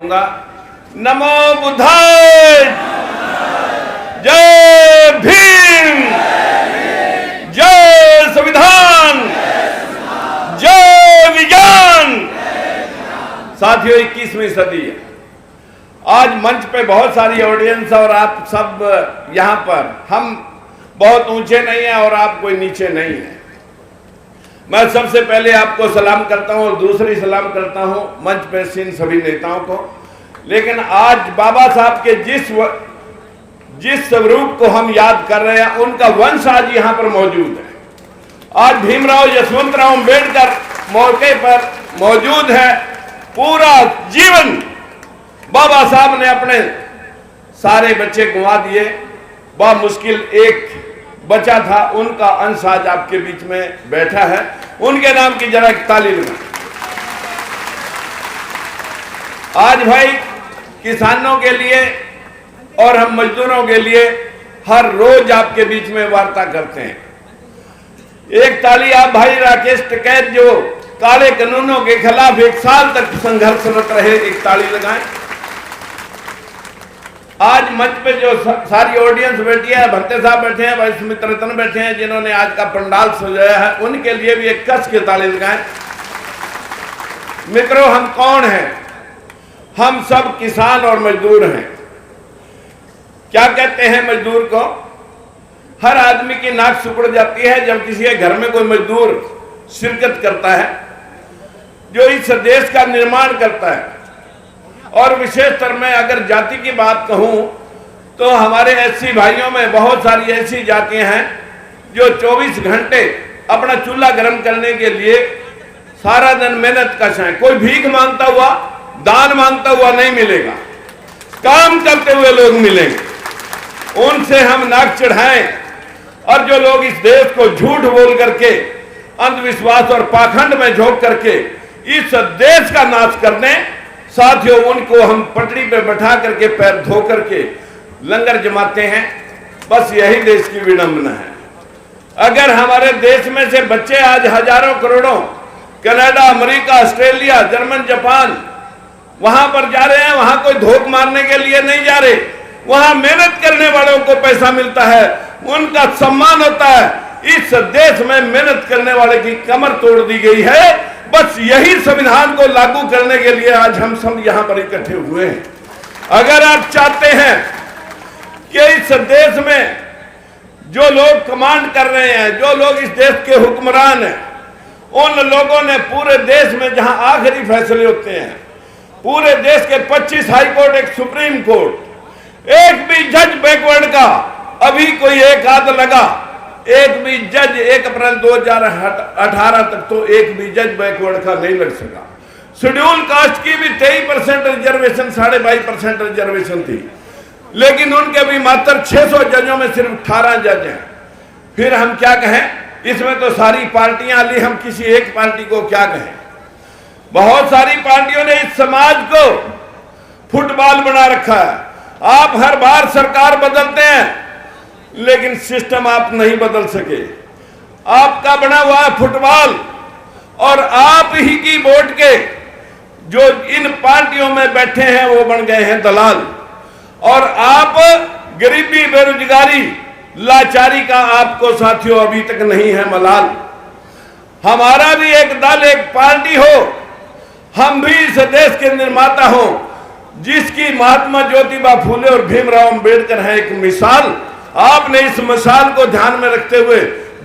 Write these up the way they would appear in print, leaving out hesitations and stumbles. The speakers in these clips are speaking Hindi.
कहूंगा, नमो बुद्धाय, जय भीम, जय संविधान, जय विज्ञान। साथियों, 21वीं सदी है। आज मंच पे बहुत सारी ऑडियंस और आप सब यहाँ पर, हम बहुत ऊंचे नहीं हैं और आप कोई नीचे नहीं है। मैं सबसे पहले आपको सलाम करता हूं और दूसरी सलाम करता हूं मंच पे इन सभी नेताओं को। लेकिन आज बाबा साहब के जिस स्वरूप को हम याद कर रहे हैं, उनका वंश आज यहाँ पर मौजूद है। आज भीमराव यशवंतराव अम्बेडकर मौके पर मौजूद है। पूरा जीवन बाबा साहब ने अपने सारे बच्चे गंवा दिए, बहुत मुश्किल एक बचा था, उनका अंश आज आपके बीच में बैठा है। उनके नाम की जरा ताली लगाएं। आज भाई किसानों के लिए और हम मजदूरों के लिए हर रोज आपके बीच में वार्ता करते हैं। एक ताली आप भाई राकेश टिकैत, जो काले कानूनों के खिलाफ 1 साल तक संघर्षरत रहे, एक ताली लगाएं। आज मंच पे जो सारी ऑडियंस बैठी है, भंते साहब बैठे हैं, भाई सुमित रतन बैठे हैं, जिन्होंने आज का पंडाल सजाया है, उनके लिए भी एक कस के ताली लगाएं। मित्रों, हम कौन हैं? हम सब किसान और मजदूर हैं। क्या कहते हैं मजदूर को? हर आदमी की नाक सिकुड़ जाती है जब किसी के घर में कोई मजदूर शिरकत करता है, जो इस देश का निर्माण करता है। और विशेषतर मैं अगर जाति की बात कहूं तो हमारे एससी भाइयों में बहुत सारी ऐसी जातियां हैं जो 24 घंटे अपना चूल्हा गर्म करने के लिए सारा दिन मेहनत कश हैं। कोई भीख मांगता हुआ, दान मांगता हुआ नहीं मिलेगा, काम करते हुए लोग मिलेंगे। उनसे हम नाक चढ़ाएं। और जो लोग इस देश को झूठ बोल करके, अंधविश्वास और पाखंड में झोंक करके इस देश का नाश करने, साथियों उनको हम पटरी पे बैठा करके पैर धो करके लंगर जमाते हैं। बस यही देश की विडंबना है। अगर हमारे देश में से बच्चे आज हजारों करोड़ों Canada, America, Australia, German, Japan वहां पर जा रहे हैं, वहां कोई धोख मारने के लिए नहीं जा रहे, वहां मेहनत करने वालों को पैसा मिलता है, उनका सम्मान होता है। इस देश में मेहनत करने वाले की कमर तोड़ दी गई है। बस यही संविधान को लागू करने के लिए आज हम सब यहां पर इकट्ठे हुए हैं। अगर आप चाहते हैं कि इस देश में जो लोग कमांड कर रहे हैं, जो लोग इस देश के हुक्मरान हैं, उन लोगों ने पूरे देश में जहां आखिरी फैसले होते हैं, पूरे देश के 25 हाई कोर्ट, एक सुप्रीम कोर्ट, एक भी जज बैकवर्ड का अभी कोई एक आध लगा, एक भी जज 1 अप्रैल 2018 तक तो एक भी जज बैकवर्ड का नहीं लग सका। शेड्यूल कास्ट की भी 23% रिजर्वेशन, 22.5% रिजर्वेशन थी, लेकिन उनके भी मात्र 600 जजों में सिर्फ 18 जज हैं। फिर हम क्या कहें? इसमें तो सारी पार्टियां ली, हम किसी एक पार्टी को क्या कहें? बहुत सारी पार्टियों ने इस समाज को फुटबॉल बना रखा है। आप हर बार सरकार बदलते हैं लेकिन सिस्टम आप नहीं बदल सके। आपका बना हुआ है फुटबॉल और आप ही की वोट के जो इन पार्टियों में बैठे हैं वो बन गए हैं दलाल। और आप गरीबी, बेरोजगारी, लाचारी का आपको साथियों अभी तक नहीं है मलाल। हमारा भी एक दल, एक पार्टी हो, हम भी इस देश के निर्माता हो, जिसकी महात्मा ज्योतिबा फूले और भीमराव अंबेडकर है एक मिसाल। आपने इस मिसाल को ध्यान में रखते हुए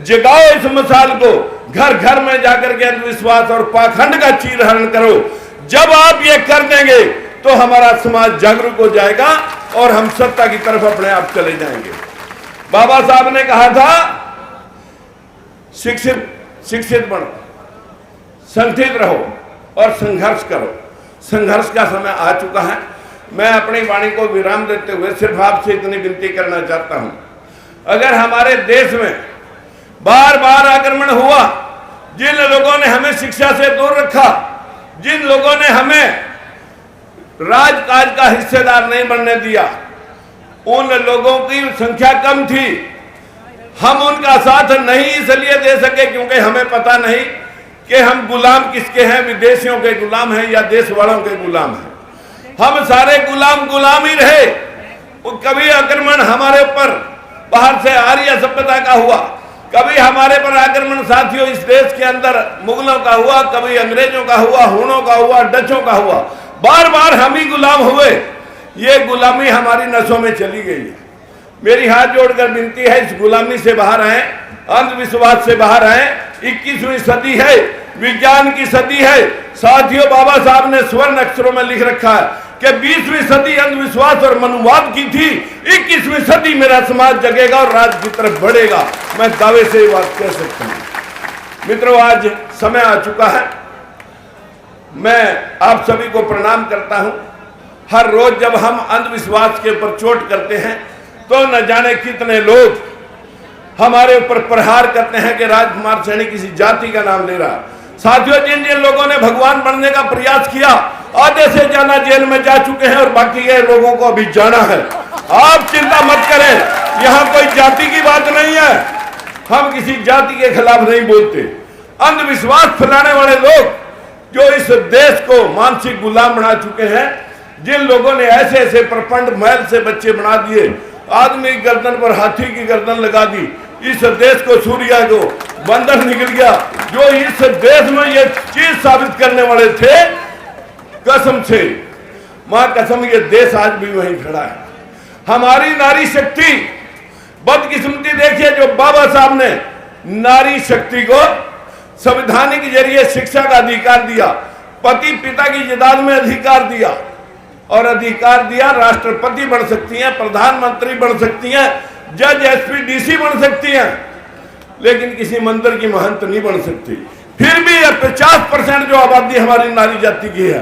जगाओ इस मिसाल को, घर घर में जाकर के अंधविश्वास और पाखंड का चीरहरण करो। जब आप ये कर देंगे तो हमारा समाज जागरूक हो जाएगा और हम सत्ता की तरफ अपने आप चले जाएंगे। बाबा साहब ने कहा था, शिक्षित बनो, संगठित रहो और संघर्ष करो। संघर्ष का समय आ चुका है। मैं अपनी वाणी को विराम देते हुए सिर्फ आपसे इतनी विनती करना चाहता हूं, अगर हमारे देश में बार बार आक्रमण हुआ, जिन लोगों ने हमें शिक्षा से दूर रखा, जिन लोगों ने हमें राजकाज का हिस्सेदार नहीं बनने दिया, उन लोगों की संख्या कम थी। हम उनका साथ नहीं इसलिए दे सके क्योंकि हमें पता नहीं कि हम गुलाम किसके हैं, विदेशियों के गुलाम हैं या देश वालों के गुलाम हैं। हम सारे गुलाम गुलाम ही रहे। वो कभी आक्रमण हमारे ऊपर बाहर से आर्य सभ्यता का हुआ, कभी हमारे पर आक्रमण साथियों इस देश के अंदर मुगलों का हुआ, कभी अंग्रेजों का हुआ, हुनों का हुआ, डचों का हुआ, बार बार हम ही गुलाम हुए। ये गुलामी हमारी नसों में चली गई है। मेरी हाथ जोड़कर विनती है, इस गुलामी से बाहर आए, अंधविश्वास से बाहर आए। 21वीं सदी है, विज्ञान की सदी है। साथियों, बाबा साहब ने स्वर्ण अक्षरों में लिख रखा है कि 20वीं सदी अंधविश्वास और मनुवाद की थी, 21वीं सदी मेरा समाज जगेगा और राज्य की तरफ बढ़ेगा। मैं दावे से ये बात कह सकता हूं। मित्रों, आज समय आ चुका है। मैं आप सभी को प्रणाम करता हूं। हर रोज जब हम अंधविश्वास के ऊपर चोट करते हैं तो न जाने कितने लोग हमारे ऊपर प्रहार करते हैं कि राजकुमार सैनी किसी जाति का नाम ले रहा। साथियों, जिन जिन लोगों ने भगवान बनने का प्रयास किया, आधे से ज्यादा जेल में जा चुके हैं और बाकी के लोगों को अभी जाना है। आप चिंता मत करें, यहाँ कोई जाति की बात नहीं है। हम किसी जाति के खिलाफ नहीं बोलते। अंधविश्वास फैलाने वाले लोग जो इस देश को मानसिक गुलाम बना चुके हैं, जिन लोगों ने ऐसे ऐसे प्रपंड महल से बच्चे बना दिए, आदमी की गर्दन पर हाथी की गर्दन लगा दी, इस देश को सूर्या को बंदर निकल गया, जो इस देश में ये चीज साबित करने वाले थे, कसम से मां कसम, ये देश आज भी वहीं खड़ा है। हमारी नारी शक्ति, बदकिस्मती देखिए, जो बाबा साहब ने नारी शक्ति को संवैधानिक जरिए शिक्षा का अधिकार दिया, पति पिता की जायदाद में अधिकार दिया और अधिकार दिया, राष्ट्रपति बन सकती हैं, प्रधानमंत्री बन सकती हैं, जज एसपी डीसी बन सकती हैं, लेकिन किसी मंदिर की महंत नहीं बन सकती। फिर भी 50% जो आबादी हमारी नारी जाति की है,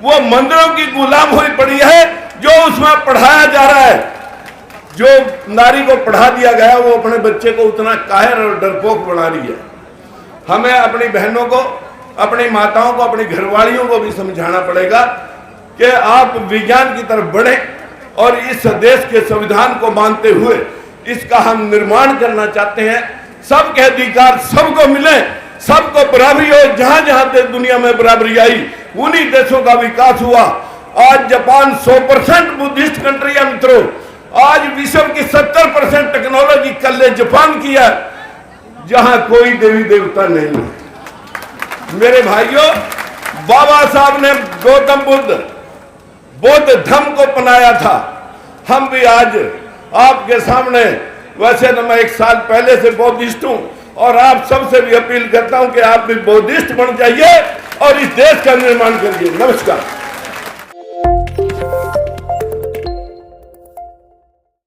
वो मंदिरों की गुलाम हुई पड़ी है। जो उसमें पढ़ाया जा रहा है, जो नारी को पढ़ा दिया गया, वो अपने बच्चे को उतना कायर और डरपोक बना रही है। हमें अपनी बहनों को, अपनी माताओं को, अपनी घरवालियों को भी समझाना पड़ेगा कि आप विज्ञान की तरफ बढ़े और इस देश के संविधान को मानते हुए इसका हम निर्माण करना चाहते हैं। सबके अधिकार सबको मिले, सबको बराबरी हो। जहां जहां दुनिया में बराबरी आई, उन्हीं देशों का विकास हुआ। आज जापान 100% बुद्धिस्ट कंट्री है मित्रों। आज विश्व की 70% टेक्नोलॉजी कल जापान की है, जहां कोई देवी देवता नहीं है। मेरे भाइयों, बाबा साहब ने गौतम बौद्ध धर्म को अपनाया था। हम भी आज आपके सामने, वैसे तो मैं 1 साल पहले से बौद्धिस्ट हूं और आप सबसे भी अपील करता हूं कि आप भी बौद्धिस्ट बन जाइए और इस देश का निर्माण करिए। नमस्कार।